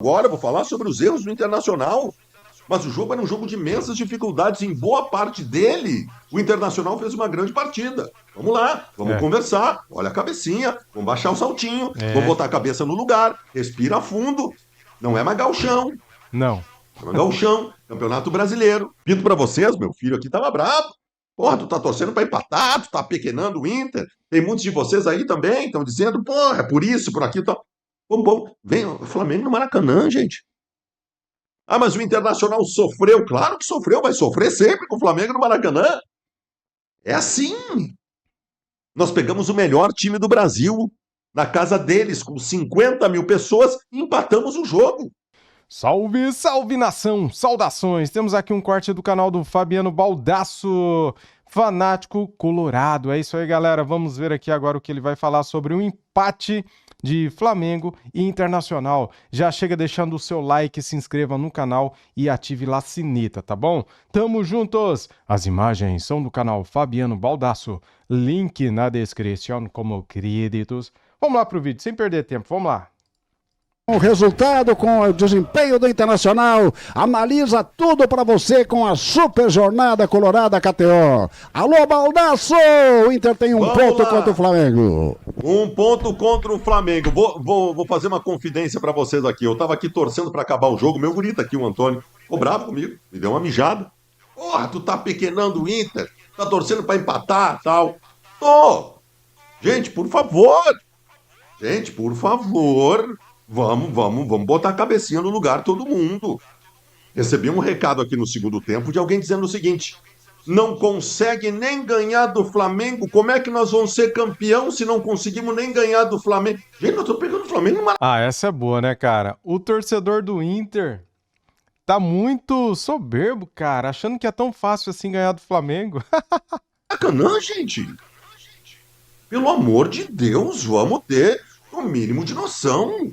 Agora eu vou falar sobre os erros do Internacional. Mas o jogo era um jogo de imensas dificuldades. Em boa parte dele, o Internacional fez uma grande partida. Vamos lá, vamos É. conversar. Olha a cabecinha, vamos baixar o saltinho, vamos É. botar a cabeça no lugar, respira fundo. Não é mais gauchão, Não. não é gauchão, Campeonato Brasileiro. Pito pra vocês, meu filho aqui tava bravo. Porra, tu tá torcendo pra empatar, tu tá pequenando o Inter. Tem muitos de vocês aí também, estão dizendo, porra, é por isso, por aquilo. Tá. Bom, vem o Flamengo no Maracanã, gente. Ah, mas o Internacional sofreu. Claro que sofreu, vai sofrer sempre com o Flamengo no Maracanã. É assim. Nós pegamos o melhor time do Brasil na casa deles, com 50 mil pessoas, e empatamos o jogo. Salve, salve nação! Saudações! Temos aqui um corte do canal do Fabiano Baldasso, fanático colorado. É isso aí, galera. Vamos ver aqui agora o que ele vai falar sobre o empate de Flamengo e Internacional. Já chega deixando o seu like, se inscreva no canal e ative lá a sineta, tá bom? Tamo juntos! As imagens são do canal Fabiano Baldasso. Link na descrição como créditos. Vamos lá pro vídeo, sem perder tempo. Vamos lá. O resultado com o desempenho do Internacional, analisa tudo para você com a Super Jornada Colorada KTO. Alô, Baldasso! O Inter tem um ponto contra o Flamengo. Um ponto contra o Flamengo. Vou fazer uma confidência para vocês aqui. Eu tava aqui torcendo para acabar o jogo. Meu guri tá aqui, o Antônio, ficou bravo comigo, me deu uma mijada. Porra, tu tá pequenando o Inter, tá torcendo para empatar, tal. Tô. Gente, por favor. Gente, por favor. Vamos botar a cabecinha no lugar, todo mundo. Recebi um recado aqui no segundo tempo de alguém dizendo o seguinte: não consegue nem ganhar do Flamengo, como é que nós vamos ser campeão se não conseguimos nem ganhar do Flamengo? Gente, eu tô pegando o Flamengo numa... Ah, essa é boa, né, cara? O torcedor do Inter tá muito soberbo, cara, achando que é tão fácil assim ganhar do Flamengo. Maracanã, gente. Pelo amor de Deus, vamos ter o mínimo de noção.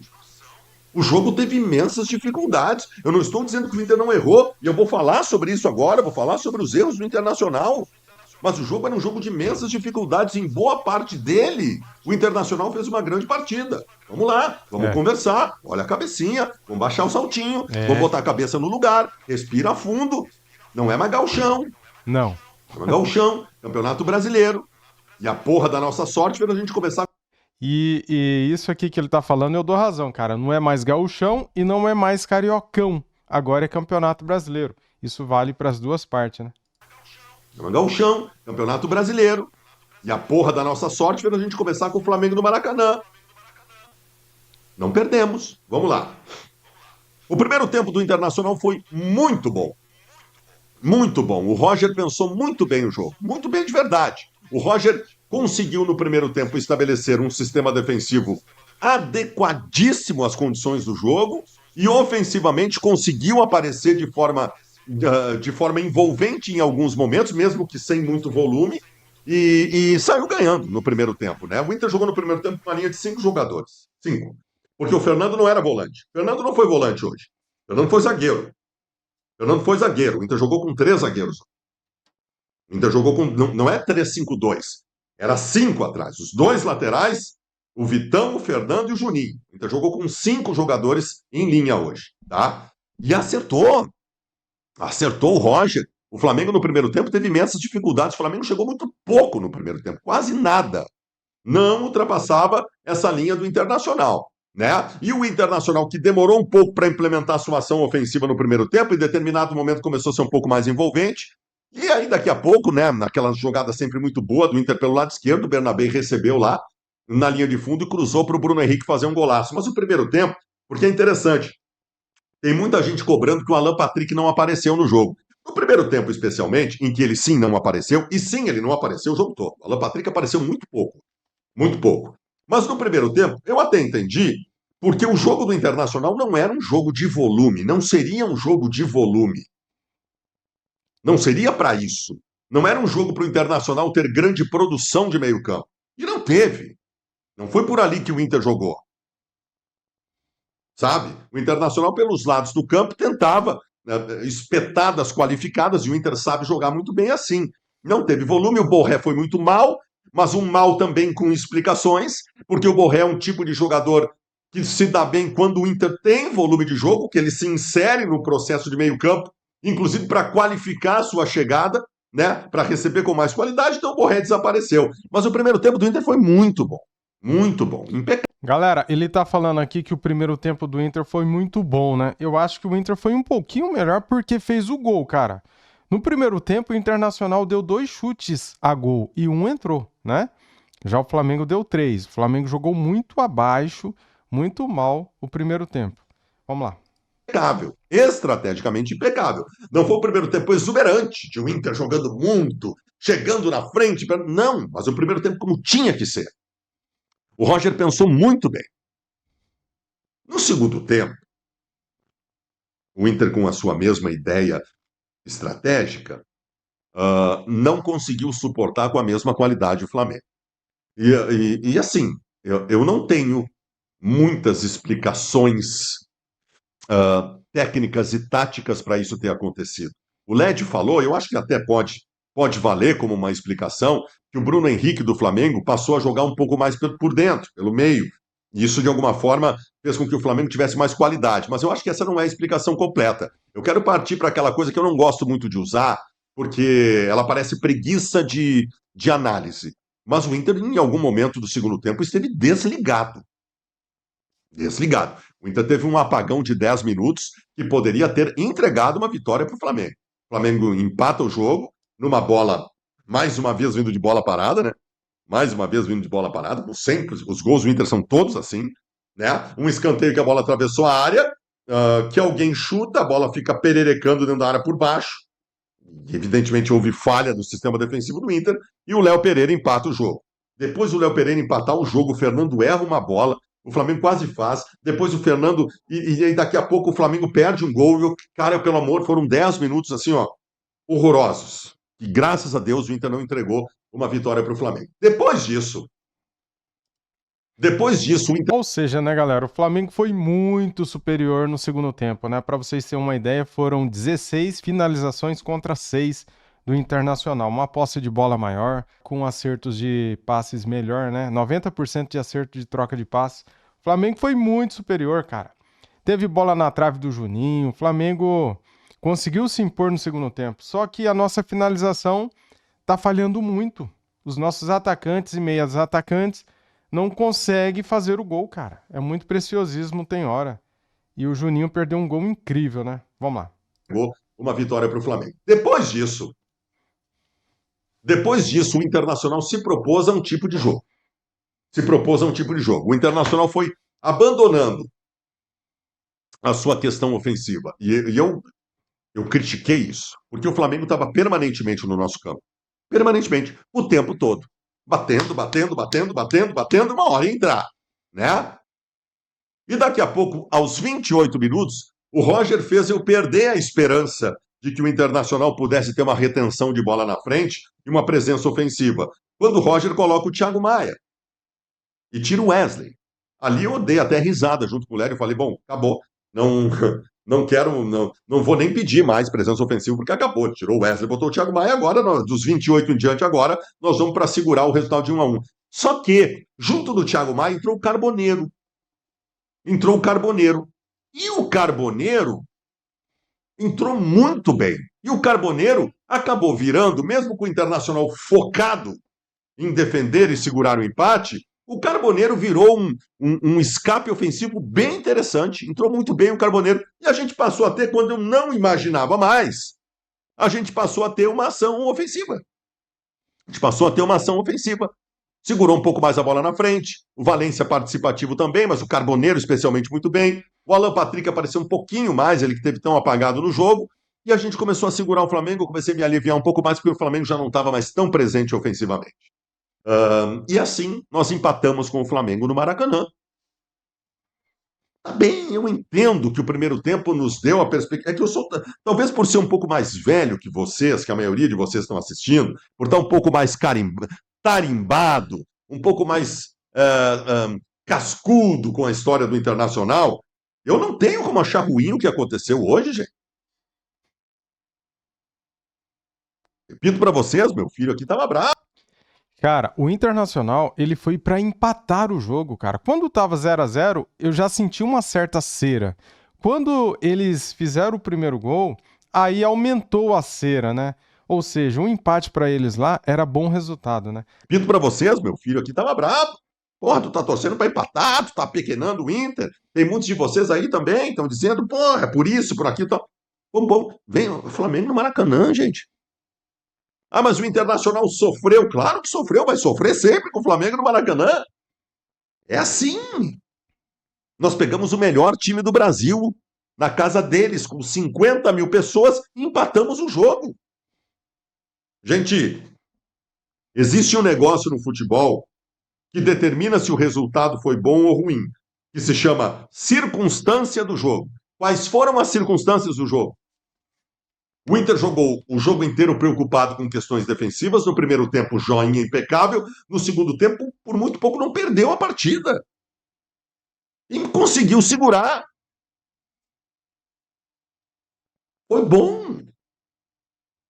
O jogo teve imensas dificuldades. Eu não estou dizendo que o Inter não errou, e eu vou falar sobre isso agora, vou falar sobre os erros do Internacional. Mas o jogo era um jogo de imensas dificuldades. Em boa parte dele, o Internacional fez uma grande partida. Vamos lá, vamos conversar. Olha a cabecinha, vamos baixar o saltinho, vamos botar a cabeça no lugar, respira fundo. Não é mais gauchão. Não. Não é gauchão, Campeonato Brasileiro. E a porra da nossa sorte fez a gente começar... E isso aqui que ele tá falando eu dou razão, cara. Não é mais gauchão e não é mais cariocão. Agora é Campeonato Brasileiro. Isso vale para as duas partes, né? Não é gauchão, Campeonato Brasileiro. E a porra da nossa sorte fez a gente começar com o Flamengo no Maracanã. Não perdemos. Vamos lá. O primeiro tempo do Internacional foi muito bom. Muito bom. O Roger pensou muito bem o jogo. Muito bem de verdade. O Roger conseguiu no primeiro tempo estabelecer um sistema defensivo adequadíssimo às condições do jogo e ofensivamente conseguiu aparecer de forma envolvente em alguns momentos, mesmo que sem muito volume, e saiu ganhando no primeiro tempo, né? O Inter jogou no primeiro tempo com uma linha de 5 jogadores. 5. Porque o Fernando não era volante. O Fernando não foi volante hoje. O Fernando foi zagueiro. O Fernando foi zagueiro. O Inter jogou com 3 zagueiros. O Inter jogou com... Não é 3-5-2. Era 5 atrás. Os 2 laterais, o Vitão, o Fernando e o Juninho. O Inter jogou com 5 jogadores em linha hoje, tá? E acertou. Acertou o Roger. O Flamengo no primeiro tempo teve imensas dificuldades. O Flamengo chegou muito pouco no primeiro tempo. Quase nada. Não ultrapassava essa linha do Internacional, né? E o Internacional, que demorou um pouco para implementar sua ação ofensiva no primeiro tempo, em determinado momento começou a ser um pouco mais envolvente. E aí, daqui a pouco, né, naquela jogada sempre muito boa do Inter pelo lado esquerdo, o Bernabé recebeu lá na linha de fundo e cruzou para o Bruno Henrique fazer um golaço. Mas o primeiro tempo, porque é interessante, tem muita gente cobrando que o Alan Patrick não apareceu no jogo. No primeiro tempo, especialmente, em que ele sim não apareceu, e sim ele não apareceu o jogo todo. O Alan Patrick apareceu muito pouco. Muito pouco. Mas no primeiro tempo, eu até entendi, porque o jogo do Internacional não era um jogo de volume, não seria um jogo de volume. Não seria para isso. Não era um jogo para o Internacional ter grande produção de meio campo. E não teve. Não foi por ali que o Inter jogou. Sabe? O Internacional, pelos lados do campo, tentava espetadas qualificadas, e o Inter sabe jogar muito bem assim. Não teve volume, o Borré foi muito mal, mas um mal também com explicações, porque o Borré é um tipo de jogador que se dá bem quando o Inter tem volume de jogo, que ele se insere no processo de meio campo, inclusive para qualificar a sua chegada, né, para receber com mais qualidade, então o Borré desapareceu. Mas o primeiro tempo do Inter foi muito bom, impecável. Galera, ele tá falando aqui que o primeiro tempo do Inter foi muito bom, né? Eu acho que o Inter foi um pouquinho melhor porque fez o gol, cara. No primeiro tempo, o Internacional deu 2 chutes a gol e um entrou, né? Já o Flamengo deu 3. O Flamengo jogou muito abaixo, muito mal o primeiro tempo. Vamos lá. Impecável, estrategicamente impecável. Não foi o primeiro tempo exuberante, de o Inter jogando muito, chegando na frente. Não, mas o primeiro tempo como tinha que ser. O Roger pensou muito bem. No segundo tempo, o Inter, com a sua mesma ideia estratégica, não conseguiu suportar com a mesma qualidade o Flamengo. E assim, eu não tenho muitas explicações técnicas e táticas para isso ter acontecido. O Led falou, eu acho que até pode valer como uma explicação, que o Bruno Henrique do Flamengo passou a jogar um pouco mais por dentro, pelo meio. E isso, de alguma forma, fez com que o Flamengo tivesse mais qualidade. Mas eu acho que essa não é a explicação completa. Eu quero partir para aquela coisa que eu não gosto muito de usar, porque ela parece preguiça de análise. Mas o Inter, em algum momento do segundo tempo, esteve desligado. Desligado. O Inter teve um apagão de 10 minutos que poderia ter entregado uma vitória para o Flamengo. O Flamengo empata o jogo numa bola, mais uma vez vindo de bola parada, né? Mais uma vez vindo de bola parada, como sempre, os gols do Inter são todos assim, né? Um escanteio que a bola atravessou a área, que alguém chuta, a bola fica pererecando dentro da área por baixo. Evidentemente houve falha do sistema defensivo do Inter e o Léo Pereira empata o jogo. Depois do Léo Pereira empatar o jogo, o Fernando erra uma bola, o Flamengo quase faz, depois o Fernando, e daqui a pouco o Flamengo perde um gol, e cara, pelo amor, foram 10 minutos assim, ó, horrorosos. E graças a Deus o Inter não entregou uma vitória para o Flamengo. Depois disso, o Inter... Ou seja, né, galera, o Flamengo foi muito superior no segundo tempo, né? Para vocês terem uma ideia, foram 16 finalizações contra 6 do Internacional. Uma posse de bola maior, com acertos de passes melhor, né? 90% de acerto de troca de passes. O Flamengo foi muito superior, cara. Teve bola na trave do Juninho, o Flamengo conseguiu se impor no segundo tempo. Só que a nossa finalização tá falhando muito. Os nossos atacantes e meias atacantes não conseguem fazer o gol, cara. É muito preciosismo, tem hora. E o Juninho perdeu um gol incrível, né? Vamos lá. Uma vitória para o Flamengo. Depois disso, o Internacional se propôs a um tipo de jogo. O Internacional foi abandonando a sua questão ofensiva. E eu critiquei isso, porque o Flamengo estava permanentemente no nosso campo. Permanentemente, o tempo todo. Batendo, uma hora ia entrar, né? E daqui a pouco, aos 28 minutos, o Roger fez eu perder a esperança de que o Internacional pudesse ter uma retenção de bola na frente e uma presença ofensiva. Quando o Roger coloca o Thiago Maia e tira o Wesley. Ali eu dei até risada junto com o Léo e falei, bom, acabou. Não vou nem pedir mais presença ofensiva, porque acabou. Tirou o Wesley, botou o Thiago Maia, agora, dos 28 em diante agora, nós vamos para segurar o resultado de 1-1. Só que, junto do Thiago Maia, entrou o Carboneiro. E o Carboneiro entrou muito bem. E o Carboneiro acabou virando, mesmo com o Internacional focado em defender e segurar o empate, o Carboneiro virou um escape ofensivo bem interessante. Entrou muito bem o Carboneiro. E a gente passou a ter, quando eu não imaginava mais, a gente passou a ter uma ação ofensiva. Segurou um pouco mais a bola na frente. O Valência participativo também, mas o Carboneiro especialmente muito bem. O Alan Patrick apareceu um pouquinho mais, ele que esteve tão apagado no jogo. E a gente começou a segurar o Flamengo. Eu comecei a me aliviar um pouco mais, porque o Flamengo já não estava mais tão presente ofensivamente. E assim, nós empatamos com o Flamengo no Maracanã. Tá bem, eu entendo que o primeiro tempo nos deu a perspectiva. É que eu sou, talvez por ser um pouco mais velho que vocês, que a maioria de vocês estão assistindo, por estar um pouco mais tarimbado, um pouco mais cascudo com a história do Internacional, eu não tenho como achar ruim o que aconteceu hoje, gente. Repito para vocês, meu filho aqui estava bravo. Cara, o Internacional, ele foi pra empatar o jogo, cara. Quando tava 0-0, eu já senti uma certa cera. Quando eles fizeram o primeiro gol, aí aumentou a cera, né? Ou seja, um empate pra eles lá era bom resultado, né? Pinto pra vocês, meu filho aqui tava bravo. Porra, tu tá torcendo pra empatar, tu tá pequenando o Inter. Tem muitos de vocês aí também, estão dizendo, porra, é por isso, por aquilo, tal. Bom, vem o Flamengo no Maracanã, gente. Ah, mas o Internacional sofreu. Claro que sofreu, vai sofrer sempre com o Flamengo no Maracanã. É assim. Nós pegamos o melhor time do Brasil na casa deles, com 50 mil pessoas, e empatamos o jogo. Gente, existe um negócio no futebol que determina se o resultado foi bom ou ruim, que se chama circunstância do jogo. Quais foram as circunstâncias do jogo? O Inter jogou o jogo inteiro preocupado com questões defensivas. No primeiro tempo, joinha impecável. No segundo tempo, por muito pouco, não perdeu a partida. E conseguiu segurar. Foi bom.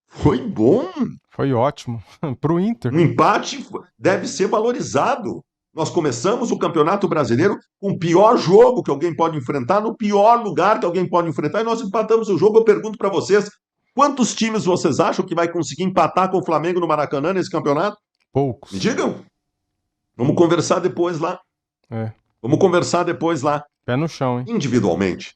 Foi bom. Foi ótimo pro Inter. Um empate deve ser valorizado. Nós começamos o Campeonato Brasileiro com o pior jogo que alguém pode enfrentar, no pior lugar que alguém pode enfrentar, e nós empatamos o jogo. Eu pergunto para vocês, quantos times vocês acham que vai conseguir empatar com o Flamengo no Maracanã nesse campeonato? Poucos. Me digam. Vamos conversar depois lá. Vamos conversar depois lá. Pé no chão, hein? Individualmente,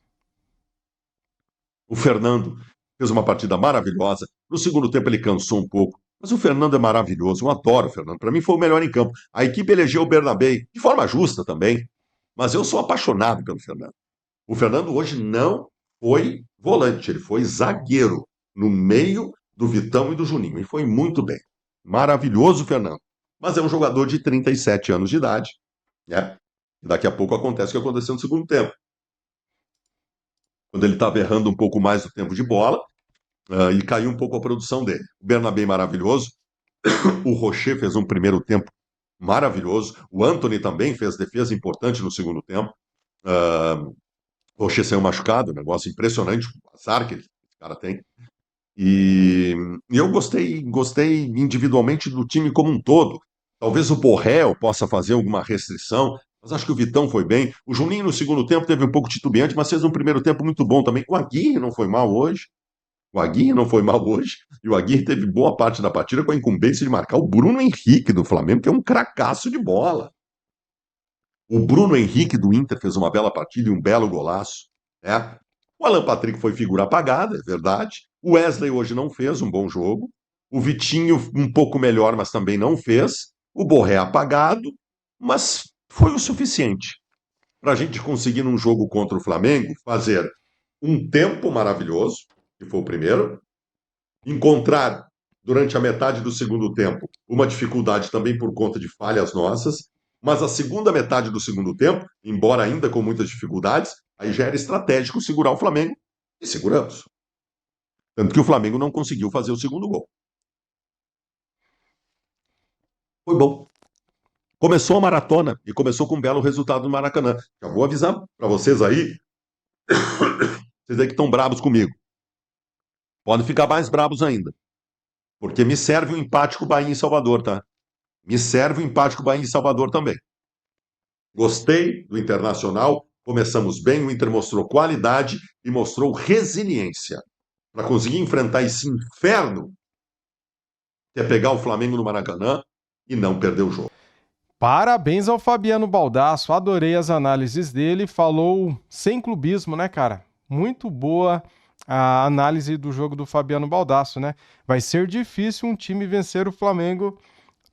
o Fernando fez uma partida maravilhosa. No segundo tempo ele cansou um pouco. Mas o Fernando é maravilhoso. Eu adoro o Fernando. Para mim foi o melhor em campo. A equipe elegeu o Bernabé, de forma justa também. Mas eu sou apaixonado pelo Fernando. O Fernando hoje não foi volante, ele foi zagueiro, no meio do Vitão e do Juninho. E foi muito bem. Maravilhoso o Fernando. Mas é um jogador de 37 anos de idade, né? E daqui a pouco acontece o que aconteceu no segundo tempo. Quando ele estava errando um pouco mais do tempo de bola, e caiu um pouco a produção dele. O Bernabé maravilhoso, o Rocher fez um primeiro tempo maravilhoso, o Antony também fez defesa importante no segundo tempo. O Rocher saiu machucado, um negócio impressionante, o azar que esse cara tem. E eu gostei individualmente do time como um todo. Talvez o Borrell possa fazer alguma restrição, mas acho que o Vitão foi bem. O Juninho no segundo tempo teve um pouco titubeante, mas fez um primeiro tempo muito bom também. O Aguirre não foi mal hoje. O Aguirre não foi mal hoje. E o Aguirre teve boa parte da partida com a incumbência de marcar o Bruno Henrique do Flamengo, que é um cracaço de bola. O Bruno Henrique do Inter fez uma bela partida e um belo golaço, né? O Alan Patrick foi figura apagada, é verdade. O Wesley hoje não fez um bom jogo. O Vitinho um pouco melhor, mas também não fez. O Borré apagado, mas foi o suficiente para a gente conseguir num jogo contra o Flamengo fazer um tempo maravilhoso, que foi o primeiro, encontrar durante a metade do segundo tempo uma dificuldade também por conta de falhas nossas, mas a segunda metade do segundo tempo, embora ainda com muitas dificuldades, aí já era estratégico segurar o Flamengo, e seguramos. Tanto que o Flamengo não conseguiu fazer o segundo gol. Foi bom. Começou a maratona e começou com um belo resultado no Maracanã. Já vou avisar para vocês aí, vocês aí que estão bravos comigo. Podem ficar mais bravos ainda. Porque me serve um empate com o Bahia em Salvador, tá? Me serve um empate com o Bahia em Salvador também. Gostei do Internacional, começamos bem, o Inter mostrou qualidade e mostrou resiliência para conseguir enfrentar esse inferno que é pegar o Flamengo no Maracanã e não perder o jogo. Parabéns ao Fabiano Baldasso, adorei as análises dele, falou sem clubismo, né, cara? Muito boa a análise do jogo do Fabiano Baldasso, né? Vai ser difícil um time vencer o Flamengo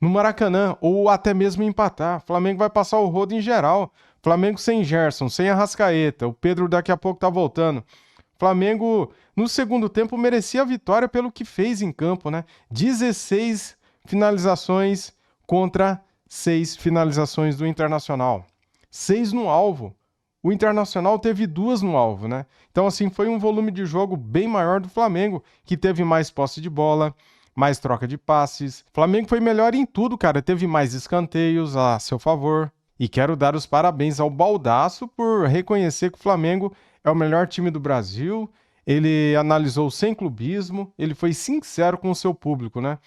no Maracanã, ou até mesmo empatar. O Flamengo vai passar o rodo em geral. Flamengo sem Gerson, sem Arrascaeta, o Pedro daqui a pouco tá voltando. Flamengo, no segundo tempo, merecia a vitória pelo que fez em campo, né? 16 finalizações contra 6 finalizações do Internacional. 6 no alvo. O Internacional teve 2 no alvo, né? Então, assim, foi um volume de jogo bem maior do Flamengo, que teve mais posse de bola, mais troca de passes. O Flamengo foi melhor em tudo, cara. Teve mais escanteios a seu favor. E quero dar os parabéns ao Baldasso por reconhecer que o Flamengo é o melhor time do Brasil. Ele analisou sem clubismo, ele foi sincero com o seu público, né?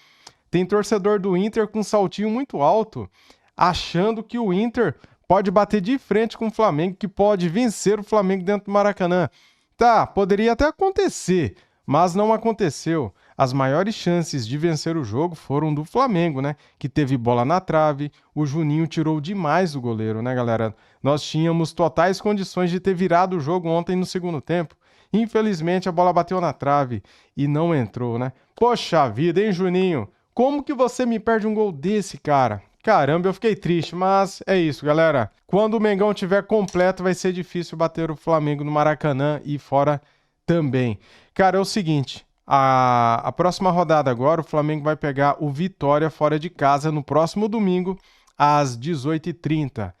Tem torcedor do Inter com um saltinho muito alto, achando que o Inter pode bater de frente com o Flamengo, que pode vencer o Flamengo dentro do Maracanã. Tá, poderia até acontecer, mas não aconteceu. As maiores chances de vencer o jogo foram do Flamengo, né? Que teve bola na trave, o Juninho tirou demais o goleiro, né, galera? Nós tínhamos totais condições de ter virado o jogo ontem no segundo tempo. Infelizmente, a bola bateu na trave e não entrou, né? Poxa vida, hein, Juninho? Como que você me perde um gol desse, cara? Caramba, eu fiquei triste, mas é isso, galera. Quando o Mengão tiver completo, vai ser difícil bater o Flamengo no Maracanã e fora também. Cara, é o seguinte, a próxima rodada agora, o Flamengo vai pegar o Vitória fora de casa no próximo domingo, às 18h30.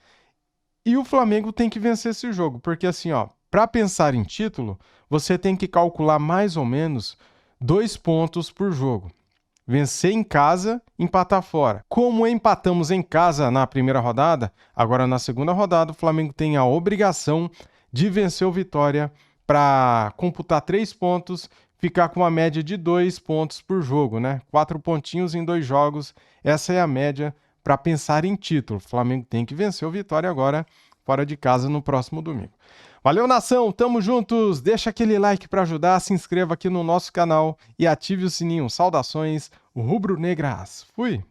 E o Flamengo tem que vencer esse jogo, porque assim, ó, para pensar em título, você tem que calcular mais ou menos 2 pontos por jogo. Vencer em casa, empatar fora. Como empatamos em casa na primeira rodada, agora na segunda rodada o Flamengo tem a obrigação de vencer o Vitória para computar 3 pontos, ficar com uma média de 2 pontos por jogo, né? 4 pontinhos em 2 jogos, essa é a média para pensar em título. O Flamengo tem que vencer o Vitória agora, fora de casa, no próximo domingo. Valeu, nação, tamo juntos, deixa aquele like para ajudar, se inscreva aqui no nosso canal e ative o sininho. Saudações rubro-negras, fui!